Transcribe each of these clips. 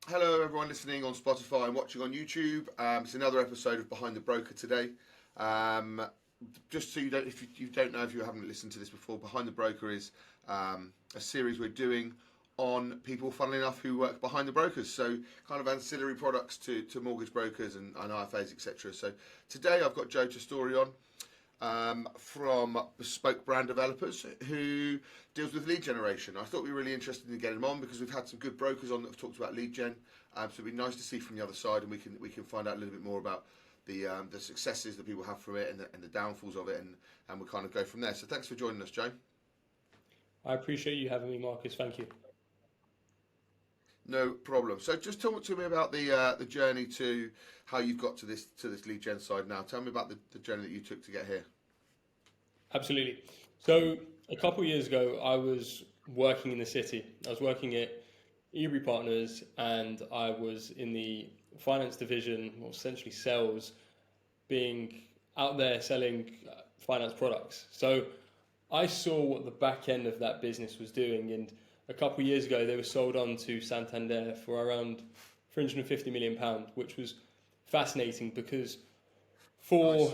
Hello, everyone listening on Spotify and watching on YouTube. It's another episode of Behind the Broker today. Um, just so you don't, if you don't know, if you haven't listened to this before, Behind the Broker is a series we're doing on people, funnily enough, who work behind the brokers. So kind of ancillary products to mortgage brokers and IFAs, etc. So today I've got Joe Testouri on. From Bespoke Brand Developers, who deals with lead generation. I thought we were really interested in getting him on because we've had some good brokers on that have talked about lead gen. So it'd be nice to see from the other side, and we can find out a little bit more about the successes that people have from it and the downfalls of it, and we'll kind of go from there. So thanks for joining us, Joe. I appreciate you having me, Marcus. Thank you. No problem. So just talk to me about the journey to how you've got to this lead gen side now. Tell me about the journey that you took to get here. Absolutely. So a couple of years ago, I was working in the city. I was working at Ebury Partners, and I was in the finance division, or essentially sales, being out there selling finance products. So I saw what the back end of that business was doing, and a couple of years ago, they were sold on to Santander for around £350 million, which was fascinating because for Nice.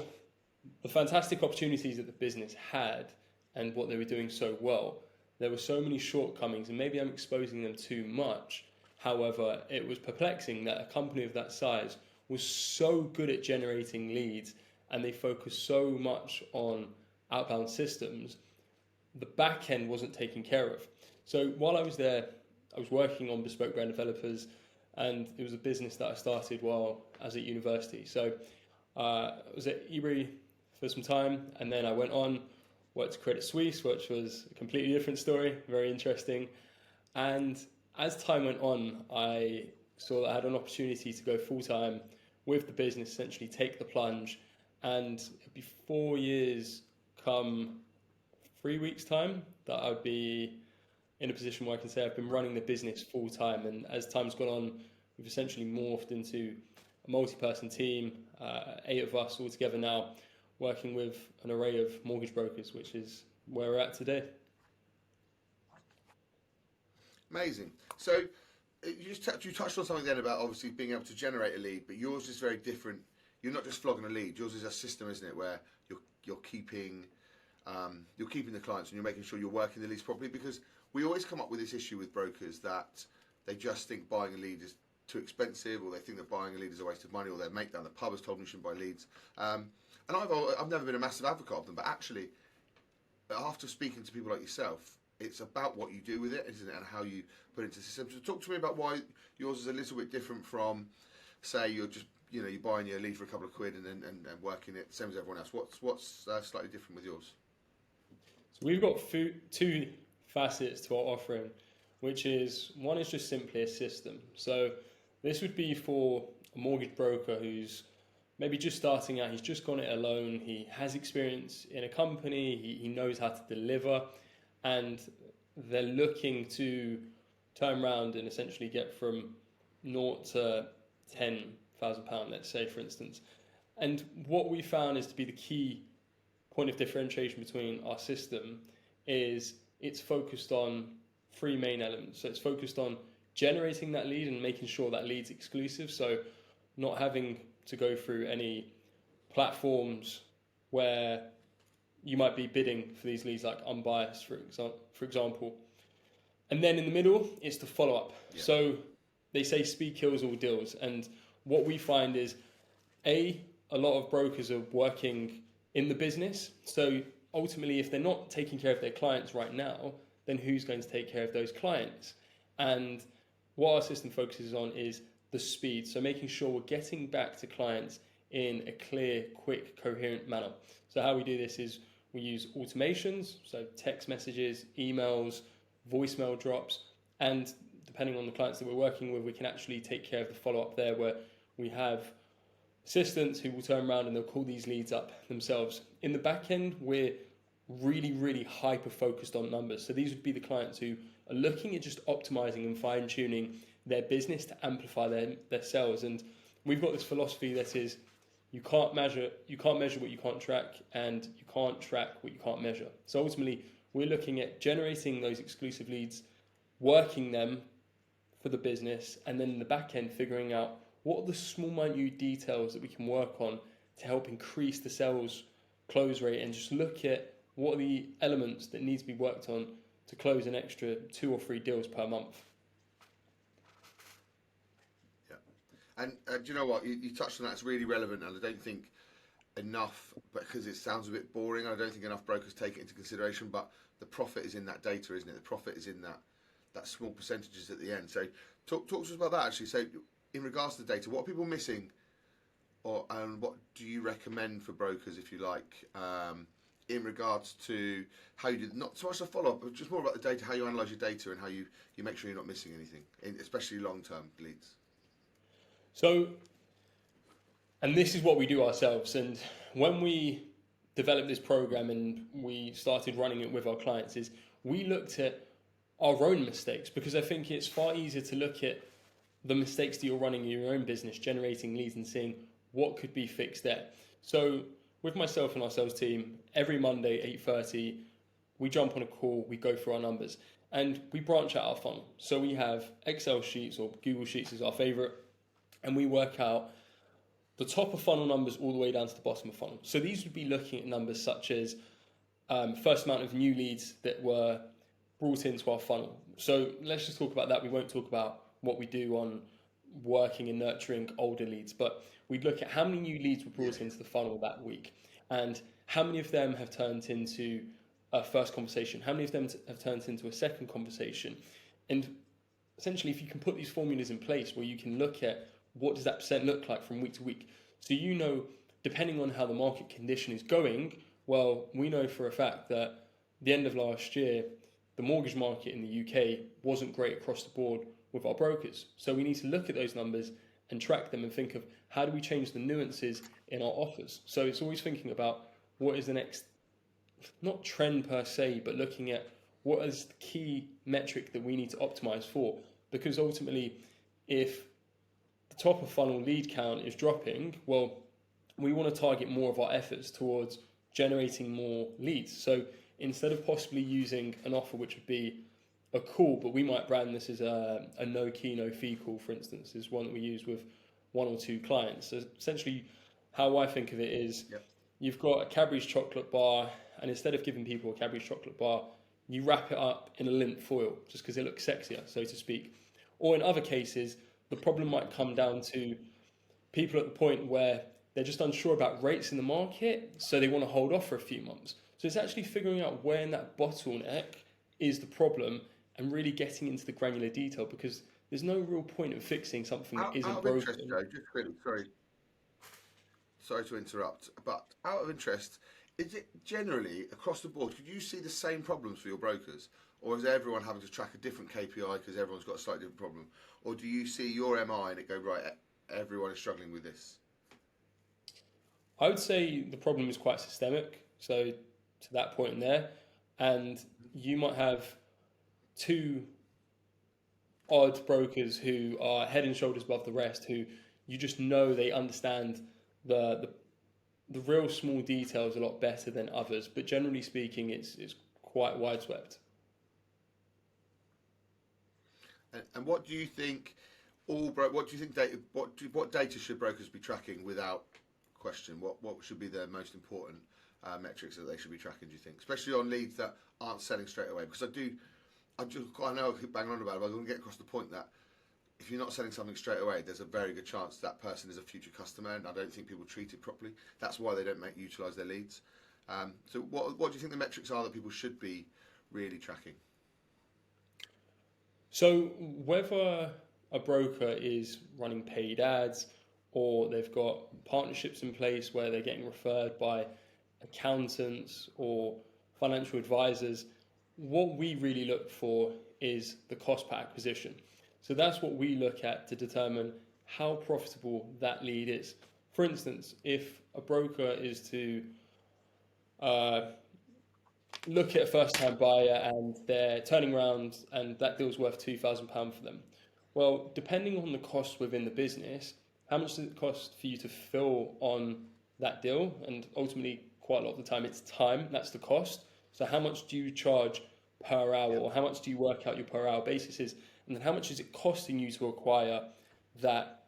the fantastic opportunities that the business had and what they were doing so well, there were so many shortcomings, and maybe I'm exposing them too much. However, it was perplexing that a company of that size was so good at generating leads and they focused so much on outbound systems, the back end wasn't taken care of. So while I was there, I was working on Bespoke Brand Developers, and it was a business that I started while I was at university. So I was at Ebury for some time, and then I went on, worked at Credit Suisse, which was a completely different story, very interesting. And as time went on, I saw that I had an opportunity to go full time with the business, essentially take the plunge. And it'd be 4 years come 3 weeks' time that I'd be in a position where I can say I've been running the business full time. And as time's gone on, we've essentially morphed into a multi-person team, 8 of us all together now, working with an array of mortgage brokers, which is where we're at today. Amazing. So you touched on something then about obviously being able to generate a lead, but yours is very different. You're not just flogging a lead. Yours is a system, isn't it, where you're keeping the clients and you're making sure you're working the leads properly. Because we always come up with this issue with brokers that they just think buying a lead is too expensive, or they think that buying a lead is a waste of money, or their mate down the pub has told them you shouldn't buy leads. And I've never been a massive advocate of them, but actually, after speaking to people like yourself, it's about what you do with it, isn't it, and how you put it into the system. So talk to me about why yours is a little bit different from, say, you're just you're buying your lead for a couple of quid and working it same as everyone else. What's slightly different with yours? So we've got two facets to our offering, which is one is just simply a system. So this would be for a mortgage broker who's maybe just starting out, he's just gone it alone, he has experience in a company, he knows how to deliver, and they're looking to turn around and essentially get from naught to £10,000, let's say, for instance. And what we found is to be the key point of differentiation between our system is it's focused on three main elements. So it's focused on generating that lead and making sure that lead's exclusive. So not having to go through any platforms where you might be bidding for these leads, like Unbiased, for example. And then in the middle, it's the follow-up. Yeah. So they say speed kills all deals. And what we find is, a lot of brokers are working in the business. So ultimately, if they're not taking care of their clients right now, then who's going to take care of those clients? And what our system focuses on is the speed. So making sure we're getting back to clients in a clear, quick, coherent manner. So how we do this is we use automations, so text messages, emails, voicemail drops, and depending on the clients that we're working with, we can actually take care of the follow-up there, where we have assistants who will turn around and they'll call these leads up themselves. In the back end, we're really, really hyper focused on numbers. So these would be the clients who are looking at just optimizing and fine tuning their business to amplify their sales. And we've got this philosophy that is, you can't measure what you can't track, and you can't track what you can't measure. So ultimately, we're looking at generating those exclusive leads, working them for the business, and then in the back end figuring out what are the small minute details that we can work on to help increase the sales close rate, and just look at what are the elements that need to be worked on to close an extra 2 or 3 deals per month. Yeah. And do you know what? You touched on that. It's really relevant, and I don't think enough, because it sounds a bit boring, I don't think enough brokers take it into consideration, but the profit is in that data, isn't it? The profit is in that small percentages at the end. So talk to us about that, actually. So in regards to the data, what are people missing, and what do you recommend for brokers, if you like, in regards to how you do, not so much a follow-up, but just more about the data, how you analyse your data and how you make sure you're not missing anything, especially long-term leads? So, and this is what we do ourselves. And when we developed this program and we started running it with our clients, is we looked at our own mistakes, because I think it's far easier to look at the mistakes that you're running in your own business, generating leads, and seeing what could be fixed there. So with myself and our sales team, every Monday, 8:30, we jump on a call, we go through our numbers, and we branch out our funnel. So we have Excel sheets, or Google Sheets is our favorite, and we work out the top of funnel numbers all the way down to the bottom of funnel. So these would be looking at numbers such as first amount of new leads that were brought into our funnel. So let's just talk about that. We won't talk about what we do on working and nurturing older leads, but we'd look at how many new leads were brought into the funnel that week, and how many of them have turned into a first conversation, how many of them have turned into a second conversation. And essentially, if you can put these formulas in place where you can look at what does that percent look like from week to week, so you know, depending on how the market condition is going, well, we know for a fact that the end of last year, the mortgage market in the UK wasn't great across the board with our brokers. So we need to look at those numbers and track them and think of how do we change the nuances in our offers. So it's always thinking about what is the next, not trend per se, but looking at what is the key metric that we need to optimize for. Because ultimately, if the top of funnel lead count is dropping, well, we want to target more of our efforts towards generating more leads. So instead of possibly using an offer which would be a call, but we might brand this as a no key, no fee call, for instance, is one that we use with 1 or 2 clients. So essentially, how I think of it is, you've got a Cadbury's chocolate bar, and instead of giving people a Cadbury's chocolate bar, you wrap it up in a lint foil just because it looks sexier, so to speak. Or in other cases, the problem might come down to people at the point where they're just unsure about rates in the market, so they want to hold off for a few months. So it's actually figuring out where in that bottleneck is the problem and really getting into the granular detail, because there's no real point in fixing something that isn't broken. Interest, Joe, just quickly, sorry to interrupt, but out of interest, is it generally across the board, could you see the same problems for your brokers, or is everyone having to track a different KPI because everyone's got a slightly different problem, or do you see your MI and it go, right, everyone is struggling with this? I would say the problem is quite systemic, so to that point in there, and you might have 2 odd brokers who are head and shoulders above the rest, who you just know they understand the real small details a lot better than others, but generally speaking, it's quite wideswept. And what do you think? What do you think? What data should brokers be tracking without question? What should be the most important metrics that they should be tracking? Do you think, especially on leads that aren't selling straight away? Because I know I keep banging on about it, but I want to get across the point that if you're not selling something straight away, there's a very good chance that person is a future customer, and I don't think people treat it properly. That's why they don't utilise their leads. So what do you think the metrics are that people should be really tracking? So whether a broker is running paid ads or they've got partnerships in place where they're getting referred by accountants or financial advisors, what we really look for is the cost per acquisition. So that's what we look at to determine how profitable that lead is. For instance, if a broker is to look at a first-time buyer and they're turning around and that deal's worth £2,000 for them, well, depending on the cost within the business, how much does it cost for you to fill on that deal? And ultimately, quite a lot of the time, it's time, that's the cost. So how much do you charge per hour, or how much do you work out your per hour basis is, and then how much is it costing you to acquire that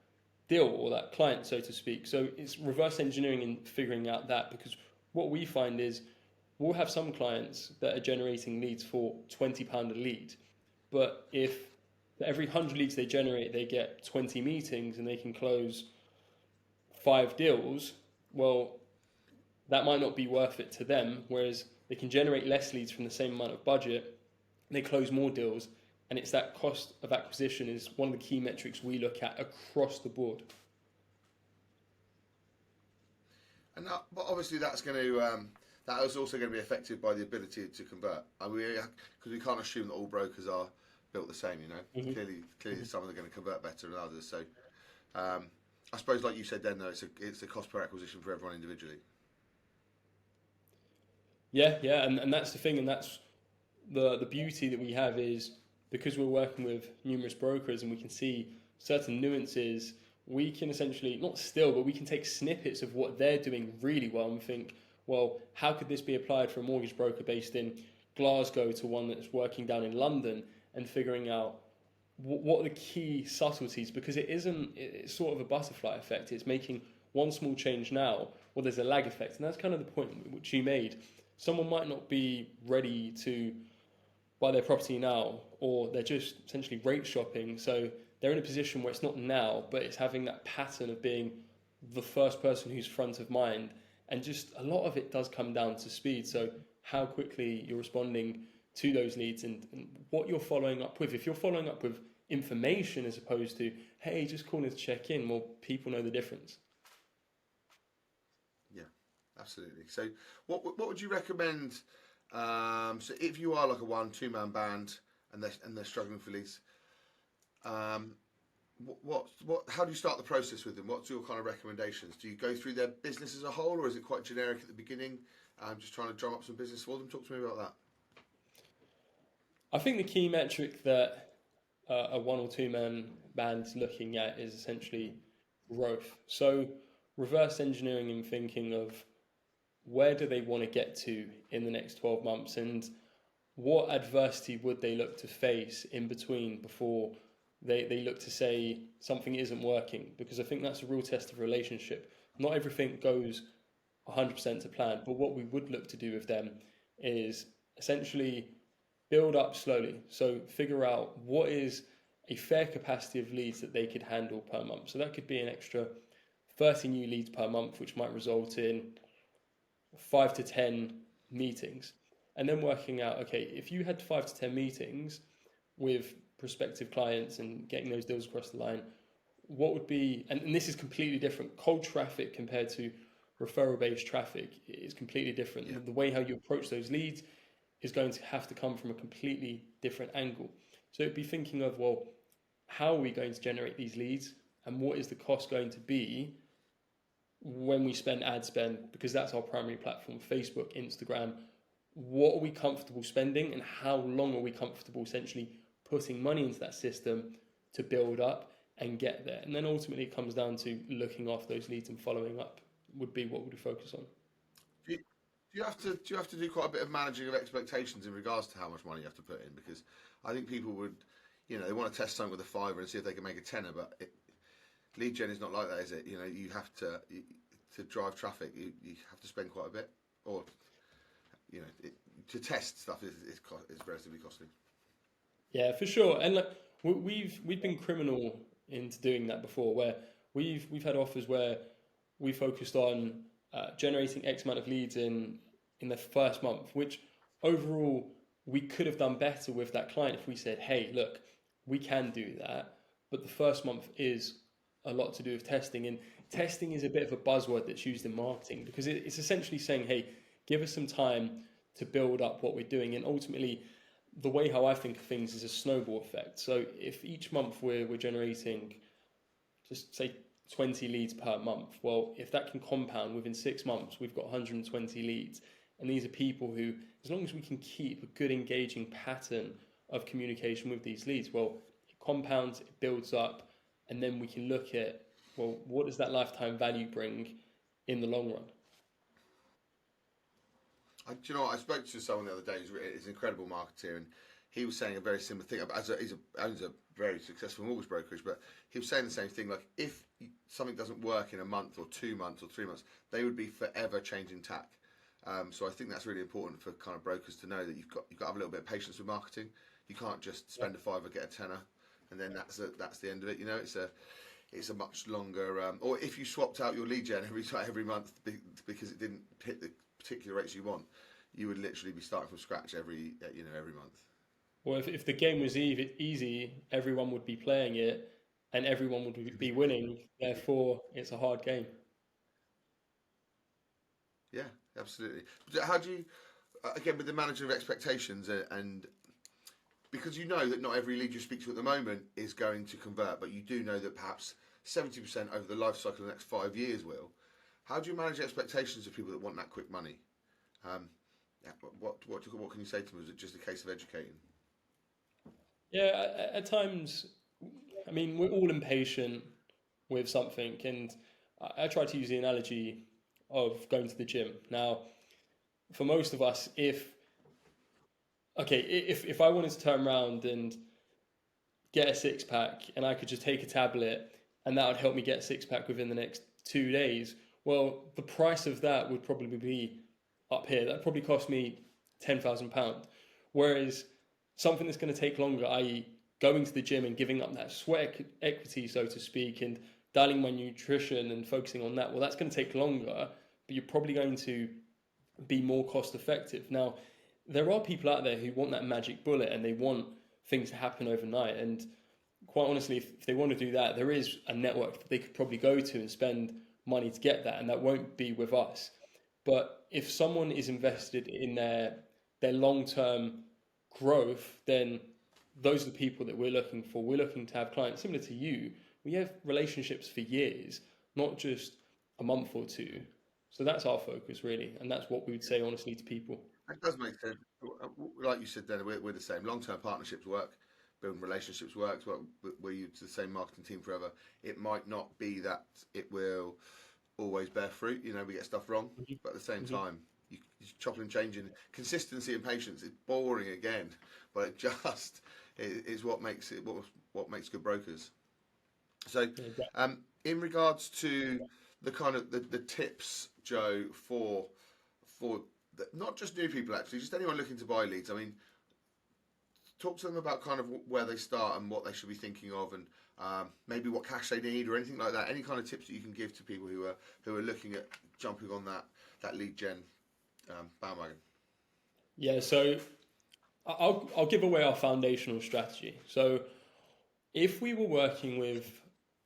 deal or that client, so to speak. So it's reverse engineering and figuring out that, because what we find is we'll have some clients that are generating leads for £20 a lead, but if for every 100 leads they generate, they get 20 meetings and they can close 5 deals, well, that might not be worth it to them, whereas they can generate less leads from the same amount of budget, they close more deals, and it's that cost of acquisition is one of the key metrics we look at across the board. And but obviously that's going to that is also going to be affected by the ability to convert. I mean, because we can't assume that all brokers are built the same. You know, clearly some are going to convert better than others. So I suppose, like you said, then though, it's a cost per acquisition for everyone individually. Yeah, and that's the thing, and that's the beauty that we have is because we're working with numerous brokers and we can see certain nuances, we can essentially, not still, but we can take snippets of what they're doing really well and think, well, how could this be applied for a mortgage broker based in Glasgow to one that's working down in London, and figuring out what are the key subtleties, because it's sort of a butterfly effect. It's making one small change now, well, there's a lag effect. And that's kind of the point which you made. Someone might not be ready to buy their property now, or they're just essentially rate shopping. So they're in a position where it's not now, but it's having that pattern of being the first person who's front of mind. And just a lot of it does come down to speed. So how quickly you're responding to those leads and what you're following up with. If you're following up with information as opposed to, hey, just calling to check in, well, people know the difference. Yeah, absolutely. So what would you recommend? So if you are like a 1-2 man band and they're struggling for leads, how do you start the process with them? What's your kind of recommendations? Do you go through their business as a whole, or is it quite generic at the beginning? Just trying to drum up some business for them. Talk to me about that. I think the key metric that a 1 or 2 man band's looking at is essentially growth. So reverse engineering and thinking of where do they want to get to in the next 12 months, and what adversity would they look to face in between before they look to say something isn't working, because I think that's a real test of relationship. Not everything goes 100% to plan, but what we would look to do with them is essentially build up slowly. So figure out what is a fair capacity of leads that they could handle per month. So that could be an extra 30 new leads per month, which might result in 5 to 10 meetings. And then working out, okay, if you had 5 to 10 meetings with prospective clients and getting those deals across the line, what would be, and this is completely different, cold traffic compared to referral-based traffic is completely different. Yeah. The way how you approach those leads is going to have to come from a completely different angle. So it'd be thinking of, well, how are we going to generate these leads, and what is the cost going to be when we spend ad spend, because that's our primary platform, Facebook, Instagram. What are we comfortable spending, and how long are we comfortable essentially putting money into that system to build up and get there? And then ultimately it comes down to looking after those leads and following up would be what we focus on. Do you have to do quite a bit of managing of expectations in regards to how much money you have to put in? Because I think people would, they want to test something with a fiver and see if they can make a tenner, but lead gen is not like that, is it? You have to drive traffic. You have to spend quite a bit, or to test stuff is relatively costly. Yeah, for sure. And like we've been criminal into doing that before, where we've had offers where we focused on generating X amount of leads in the first month, which overall we could have done better with that client if we said, hey, look, we can do that, but the first month is a lot to do with testing. And testing is a bit of a buzzword that's used in marketing, because it's essentially saying, hey, give us some time to build up what we're doing. And ultimately, the way how I think of things is a snowball effect. So if each month we're generating, just say 20 leads per month, well, if that can compound, within 6 months, we've got 120 leads. And these are people who, as long as we can keep a good engaging pattern of communication with these leads, well, it compounds, it builds up, and then we can look at, well, what does that lifetime value bring in the long run? Do you know what? I spoke to someone the other day who's an incredible marketer, and he was saying a very similar thing. He owns a very successful mortgage brokerage, but he was saying the same thing. Like, if something doesn't work in a month or 2 months or 3 months, they would be forever changing tack. So I think that's really important for kind of brokers to know that you've got to have a little bit of patience with marketing. You can't just spend a fiver, get a tenner, and then that's the end of it. You know, it's a much longer. Or if you swapped out your lead gen every month because it didn't hit the particular rates you want, you would literally be starting from scratch every month. Well, if the game was easy, everyone would be playing it and everyone would be winning. Therefore, it's a hard game. Yeah, absolutely. How do you, again, with the managing of expectations, and because you know that not every lead you speak to at the moment is going to convert, but you do know that perhaps 70% over the life cycle of the next 5 years will. How do you manage expectations of people that want that quick money? What can you say to them? Is it just a case of educating? Yeah, at times, I mean, we're all impatient with something, and I try to use the analogy of going to the gym. Now, for most of us, if I wanted to turn around and get a six pack and I could just take a tablet and that would help me get a six pack within the next 2 days, well, the price of that would probably be up here. That probably cost me £10,000. Whereas something that's going to take longer, i.e., going to the gym and giving up that sweat equity, so to speak, and dialing my nutrition and focusing on that, well, that's going to take longer, but you're probably going to be more cost effective. Now, there are people out there who want that magic bullet and they want things to happen overnight. And quite honestly, if they want to do that, there is a network that they could probably go to and spend money to get that, and that won't be with us. But if someone is invested in their long-term growth, then those are the people that we're looking for. We're looking to have clients similar to you. We have relationships for years, not just a month or two. So that's our focus, really, and that's what we would say honestly to people. That does make sense. Like you said, then we're the same. Long-term partnerships work, building relationships works. We're used to the same marketing team forever. It might not be that it will always bear fruit. You know, we get stuff wrong, but at the same time, you chopping and changing. Consistency and patience. It's boring again, but it just is what makes it what makes good brokers. So, in regards to the kind of the tips, Joe, for not just new people, actually, just anyone looking to buy leads. I mean, talk to them about kind of where they start and what they should be thinking of, and maybe what cash they need or anything like that. Any kind of tips that you can give to people who are looking at jumping on that lead gen bandwagon. Yeah, so I'll give away our foundational strategy. So if we were working with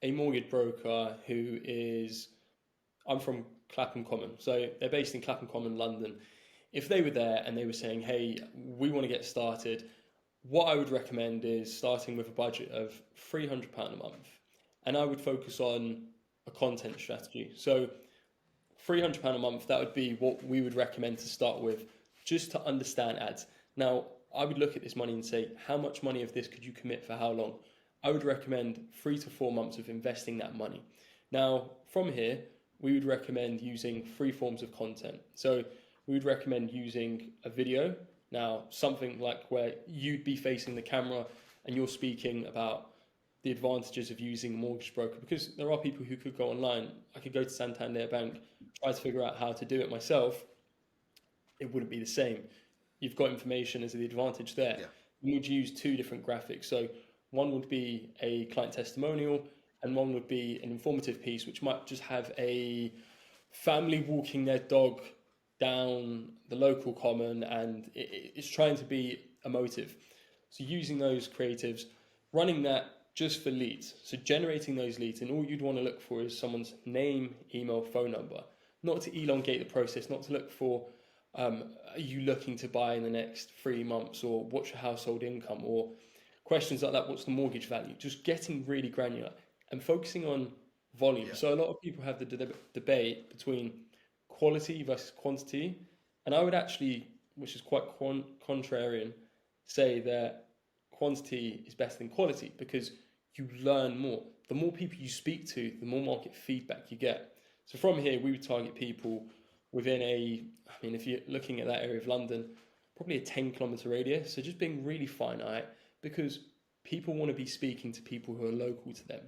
a mortgage broker who is, I'm from Clapham Common, so they're based in Clapham Common, London. If they were there and they were saying, hey, we want to get started, what I would recommend is starting with a budget of £300 a month. And I would focus on a content strategy. So £300 a month, that would be what we would recommend to start with, just to understand ads. Now, I would look at this money and say, how much money of this could you commit for how long? I would recommend 3 to 4 months of investing that money. Now, from here, we would recommend using 3 forms of content. So we would recommend using a video. Now, something like where you'd be facing the camera and you're speaking about the advantages of using a mortgage broker, because there are people who could go online. I could go to Santander Bank, try to figure out how to do it myself. It wouldn't be the same. You've got information as the advantage there. Yeah. You would use 2 different graphics. So one would be a client testimonial and one would be an informative piece, which might just have a family walking their dog down the local common, and it's trying to be emotive. So using those creatives, running that just for leads. So generating those leads, and all you'd want to look for is someone's name, email, phone number. Not to elongate the process, not to look for, are you looking to buy in the next 3 months, or what's your household income, or questions like that, what's the mortgage value? Just getting really granular and focusing on volume. Yeah. So a lot of people have the debate between quality versus quantity, and I would actually, which is quite contrarian, say that quantity is better than quality because you learn more. The more people you speak to, the more market feedback you get. So from here, we would target people within if you're looking at that area of London, probably a 10-kilometer radius. So just being really finite, because people want to be speaking to people who are local to them,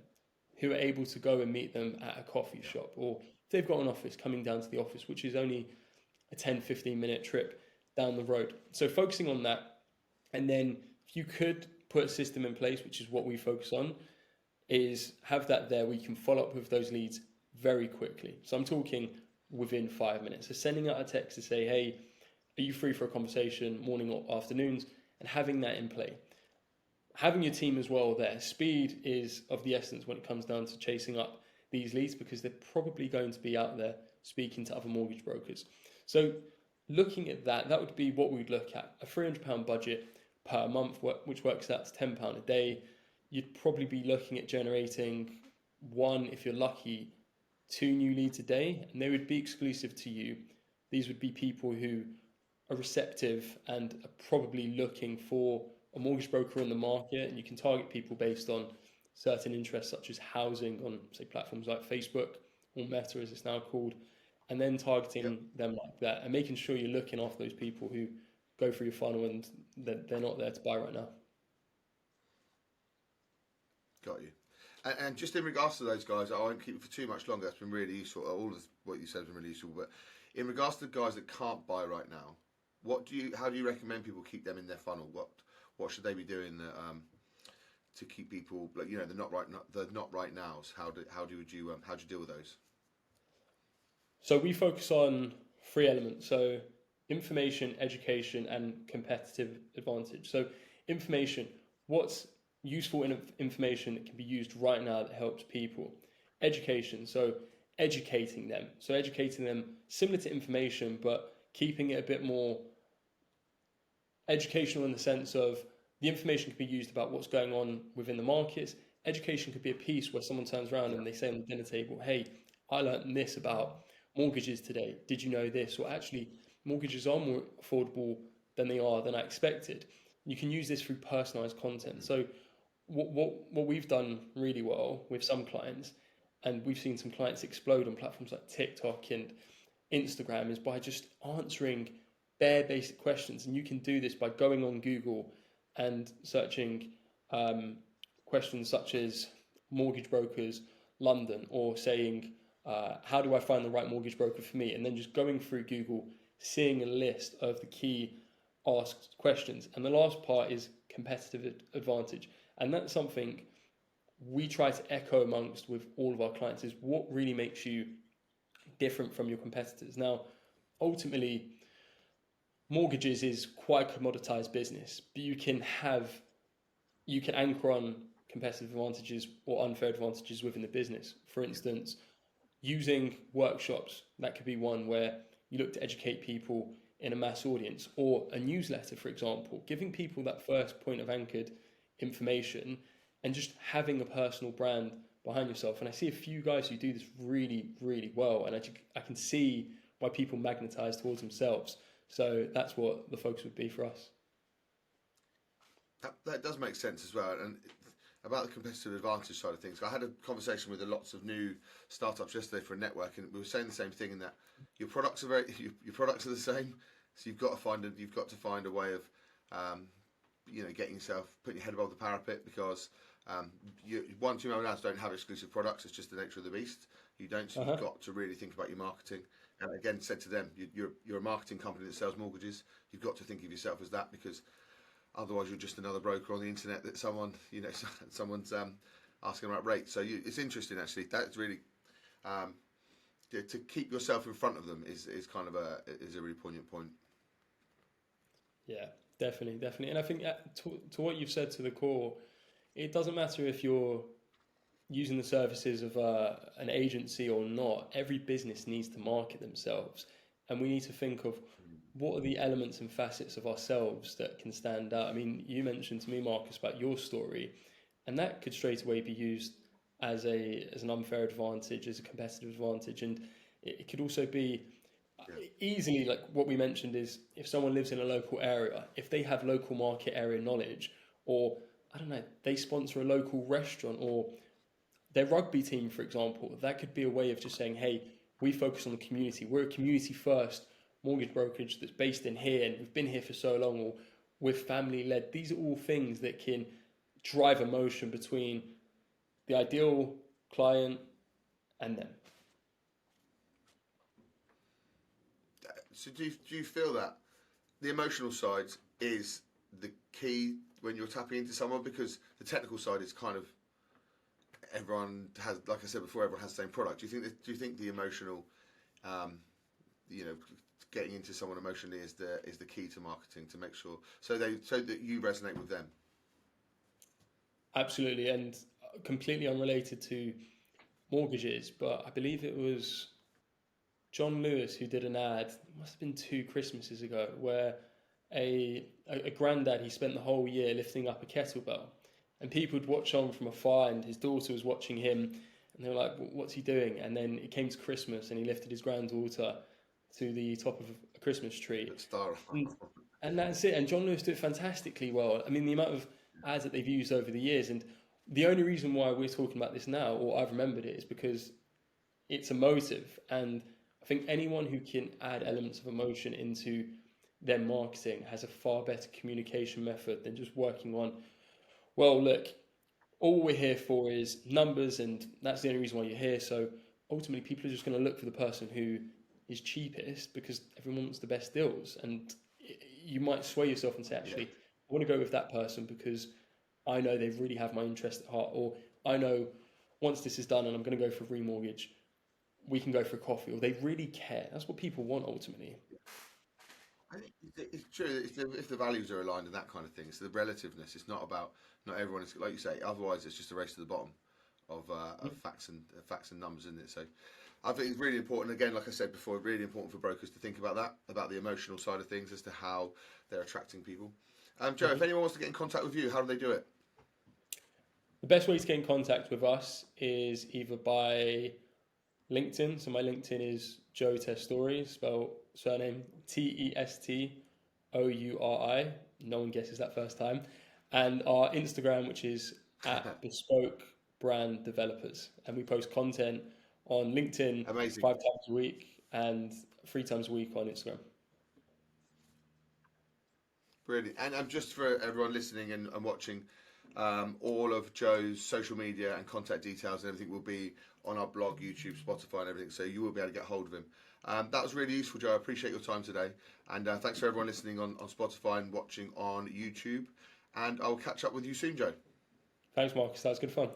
who are able to go and meet them at a coffee shop, or if they've got an office, coming down to the office, which is only a 10-15 minute trip down the road. So focusing on that, and then if you could put a system in place, which is what we focus on, is have that there where you can follow up with those leads very quickly. So I'm talking within 5 minutes. So sending out a text to say, hey, are you free for a conversation, morning or afternoons, and having that in play. Having your team as well there. Speed is of the essence when it comes down to chasing up these leads, because they're probably going to be out there speaking to other mortgage brokers. So looking at that, that would be what we'd look at. A £300 budget per month, which works out to £10 a day. You'd probably be looking at generating one, if you're lucky, 2 new leads a day, and they would be exclusive to you. These would be people who are receptive and are probably looking for a mortgage broker in the market, and you can target people based on certain interests such as housing on, say, platforms like Facebook or Meta as it's now called, and then targeting them like that and making sure you're looking after those people who go through your funnel and they're not there to buy right now. Got you. And just in regards to those guys, I won't keep it for too much longer. That's been really useful. All of what you said has been really useful. But in regards to the guys that can't buy right now, how do you recommend people keep them in their funnel? What should they be doing to keep people, like, the not right nows? How do you deal with those? So we focus on 3 elements. So information, education, and competitive advantage. So information, what's useful information that can be used right now that helps people. Education, so educating them. So educating them similar to information, but keeping it a bit more educational in the sense of the information can be used about what's going on within the markets. Education could be a piece where someone turns around and they say on the dinner table, hey, I learned this about mortgages today. Did you know this? Or actually, mortgages are more affordable than I expected. You can use this through personalized content. So what we've done really well with some clients, and we've seen some clients explode on platforms like TikTok and Instagram, is by just answering bare basic questions. And you can do this by going on Google and searching questions such as mortgage brokers London, or saying how do I find the right mortgage broker for me, and then just going through Google, seeing a list of the key asked questions. And the last part is competitive advantage, and that's something we try to echo amongst with all of our clients, is what really makes you different from your competitors. Now, ultimately, mortgages is quite a commoditized business, but you can anchor on competitive advantages or unfair advantages within the business. For instance, using workshops, that could be one where you look to educate people in a mass audience, or a newsletter, for example, giving people that first point of anchored information and just having a personal brand behind yourself. And I see a few guys who do this really, really well, and I can see why people magnetize towards themselves. So that's what the focus would be for us. That does make sense as well. And about the competitive advantage side of things, I had a conversation with lots of new startups yesterday for a network, and we were saying the same thing, in that your products are the same. So you've got to find a way of getting yourself, putting your head above the parapet, because 1-2 million don't have exclusive products. It's just the nature of the beast. You don't. So you've got to really think about your marketing. And again, said to them, you're a marketing company that sells mortgages. You've got to think of yourself as that, because otherwise you're just another broker on the internet that someone's asking about rates. So it's interesting, actually. That's really to keep yourself in front of them is a really poignant point. Yeah, definitely. And I think to what you've said to the core, it doesn't matter if you're using the services of an agency or not. Every business needs to market themselves, and we need to think of what are the elements and facets of ourselves that can stand out. I mean, you mentioned to me, Marcus, about your story, and that could straight away be used as an unfair advantage, as a competitive advantage, and it could also be easily, like what we mentioned, is if someone lives in a local area, if they have local market area knowledge, or I don't know, they sponsor a local restaurant or their rugby team, for example, that could be a way of just saying, hey, we focus on the community. We're a community first mortgage brokerage that's based in here, and we've been here for so long, or we're family led. These are all things that can drive emotion between the ideal client and them. So do you feel that the emotional side is the key when you're tapping into someone? Because the technical side is kind of, everyone has, like I said before, everyone has the same product. Do you think the emotional, getting into someone emotionally is the key to marketing, to make sure so that you resonate with them? Absolutely, and completely unrelated to mortgages, but I believe it was John Lewis who did an ad, it must have been 2 Christmases ago, where a granddad, he spent the whole year lifting up a kettlebell, and people would watch on from afar, and his daughter was watching him, and they were like, what's he doing? And then it came to Christmas, and he lifted his granddaughter to the top of a Christmas tree. And that's it. And John Lewis did it fantastically well. I mean, the amount of ads that they've used over the years, and the only reason why we're talking about this now, or I've remembered it, is because it's emotive. And I think anyone who can add elements of emotion into their marketing has a far better communication method than just working on, well, look, all we're here for is numbers, and that's the only reason why you're here. So ultimately, people are just going to look for the person who is cheapest because everyone wants the best deals. And you might sway yourself and say, actually, I want to go with that person because I know they really have my interest at heart, or I know once this is done and I'm going to go for a remortgage, we can go for a coffee, or they really care. That's what people want ultimately. I think it's true if the values are aligned and that kind of thing. So the relativeness. It's not about, not everyone is like you say. Otherwise, it's just a race to the bottom of facts and numbers, isn't it? So I think it's really important. Again, like I said before, really important for brokers to think about that, about the emotional side of things as to how they're attracting people. Joe, if anyone wants to get in contact with you, how do they do it? The best way to get in contact with us is either by LinkedIn. So my LinkedIn is Joe Testouri, spelled surname Testouri. No one guesses that first time. And our Instagram, which is at Bespoke Brand Developers. And we post content on LinkedIn Amazing. 5 times a week and 3 times a week on Instagram. Brilliant. And just for everyone listening and watching, all of Joe's social media and contact details and everything will be on our blog, YouTube, Spotify and everything, so you will be able to get hold of him. That was really useful, Joe. I appreciate your time today. And thanks for everyone listening on Spotify and watching on YouTube. And I'll catch up with you soon, Joe. Thanks, Marcus. That was good fun.